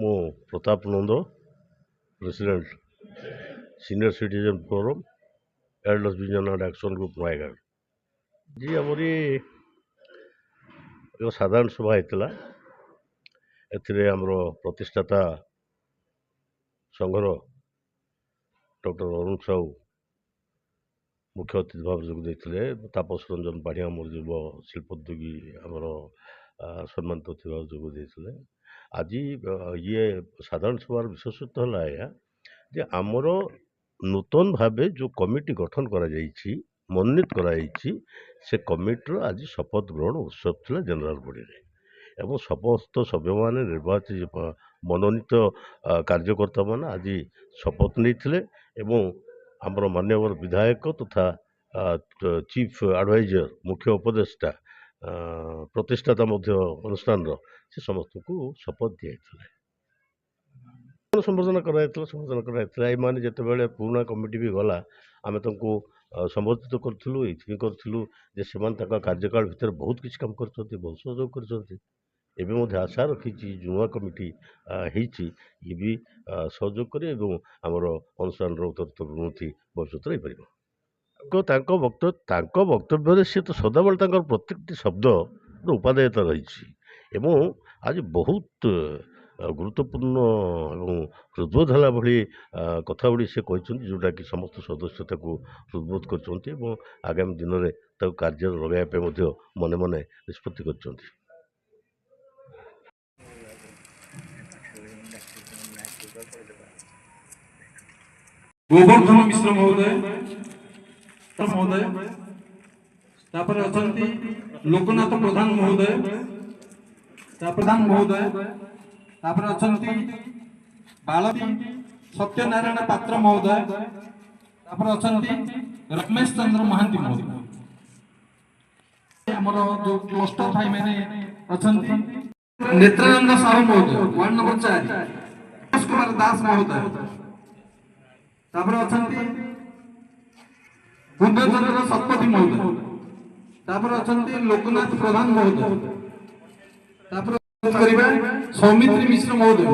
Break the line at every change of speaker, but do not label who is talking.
ମୁଁ Pratap Nanda, president senior citizen forum elders vision and action group Nayagarh. ଆଜି ଆମରି ଏକ ସାଧାରଣ ସଭା ହେଇଥିଲା। ଏଥିରେ ଆମର ପ୍ରତିଷ୍ଠାତା ସଂଘର ଡକ୍ଟର ଅରୁଣ ସାହୁ ମୁଖ୍ୟ ଅତିଥି ଭାବରେ ଯୋଗ ଦେଇଥିଲେ। ତାପସ ରଞ୍ଜନ ପାଢ଼ିଆ ଆମର ଯୁବ ଶିଳ୍ପୋଦ୍ୟୋଗୀ ଆମର ସମ୍ମାନିତ ଅତିଥି ଭାବରେ ଯୋଗ ଦେଇଥିଲେ। ଆଜି ଇଏ ସାଧାରଣ ସଭାର ବିଶେଷତ୍ୱ ହେଲା ଏହା ଯେ ଆମର ନୂତନ ଭାବେ ଯେଉଁ କମିଟି ଗଠନ କରାଯାଇଛି, ମନୋନୀତ କରାଯାଇଛି, ସେ କମିଟିର ଆଜି ଶପଥ ଗ୍ରହଣ ଉତ୍ସବ ଥିଲା ଜେନେରାଲ ବଡ଼ିରେ ଏବଂ ସମସ୍ତ ସଭ୍ୟମାନେ ନିର୍ବାଚିତ ମନୋନୀତ କାର୍ଯ୍ୟକର୍ତ୍ତାମାନେ ଆଜି ଶପଥ ନେଇଥିଲେ ଏବଂ ଆମର ମାନ୍ୟବର ବିଧାୟକ ତଥା ଚିଫ୍ ଆଡ଼ଭାଇଜର ମୁଖ୍ୟ ଉପଦେଷ୍ଟା ପ୍ରତିଷ୍ଠାତା ମଧ୍ୟ ଅନୁଷ୍ଠାନର ସେ ସମସ୍ତଙ୍କୁ ଶପଥ ଦିଆଯାଇଥିଲା। ସମ୍ବୋଧନ କରାଯାଇଥିଲା। ଏମାନେ ଯେତେବେଳେ ପୁରୁଣା କମିଟି ବି ଗଲା, ଆମେ ତାଙ୍କୁ ସମ୍ବୋଧିତ କରିଥିଲୁ, ଏଇଥିପାଇଁ କରିଥିଲୁ ଯେ ସେମାନେ ତାଙ୍କ କାର୍ଯ୍ୟକାଳ ଭିତରେ ବହୁତ କିଛି କାମ କରିଛନ୍ତି, ବହୁତ ସହଯୋଗ କରିଛନ୍ତି। ଏବେ ମଧ୍ୟ ଆଶା ରଖିଛି ନୂଆ କମିଟି ହେଇଛି, ଇଏ ବି ସହଯୋଗ କରିବେ ଏବଂ ଆମର ଅନୁଷ୍ଠାନର ଉତ୍ତରୋତ୍ତର ଉନ୍ନତି ଭବିଷ୍ୟତରେ ହେଇପାରିବ। ତାଙ୍କ ବକ୍ତବ୍ୟରେ ସେ ତ ସଦାବେଳେ ତାଙ୍କର ପ୍ରତ୍ୟେକଟି ଶବ୍ଦର ଉପାଦେୟତା ରହିଛି ଏବଂ ଆଜି ବହୁତ ଗୁରୁତ୍ୱପୂର୍ଣ୍ଣ ଏବଂ ହୃଦ୍ବୋଧ ହେଲା ଭଳି କଥା ଗୁଡ଼ିକ ସେ କହିଛନ୍ତି, ଯେଉଁଟାକି ସମସ୍ତ ସଦସ୍ୟ ତାକୁ ହୃଦ୍ବୋଧ କରିଛନ୍ତି ଏବଂ ଆଗାମୀ ଦିନରେ ତାକୁ କାର୍ଯ୍ୟରେ ଲଗାଇବା ପାଇଁ ମଧ୍ୟ ମନେ ମନେ ନିଷ୍ପତ୍ତି କରିଛନ୍ତି।
ଗୋବର୍ଦ୍ଧନ ମିଶ୍ର ମହୋଦୟ, ତାପରେ ଅଛନ୍ତି ଲୋକନାଥ ପ୍ରଧାନ ମହୋଦୟ, ପ୍ରଧାନ ମହୋଦୟ, ତାପରେ ଅଛନ୍ତି ବାଳତୀ ସତ୍ୟନାରାୟଣ ପାତ୍ର ମହୋଦୟ, ତାପରେ ଅଛନ୍ତି ରମେଶ ଚନ୍ଦ୍ର ମହାନ୍ତି ମହୋଦୟ। ଆମର ଯୋଉ କ୍ଲଷ୍ଟର ଭାଇ ମାନେ ଅଛନ୍ତି ନେତ୍ରାନନ୍ଦ ସାହୁ ମହୋଦୟ, ୱାର୍ଡ ନମ୍ବର 4, କୁମାର ଦାସ ମହୋଦୟ, ତାପରେ ଅଛନ୍ତି ପୂର୍ଣ୍ଣଚନ୍ଦ୍ର ଶତପଥୀ ମହୋଦୟ, ତାପରେ ଅଛନ୍ତି ଲୋକନାଥ ପ୍ରଧାନ ମହୋଦୟ, ତାପରେ କରିବା ସୌମିତ୍ରୀ ମିଶ୍ର ମହୋଦୟ,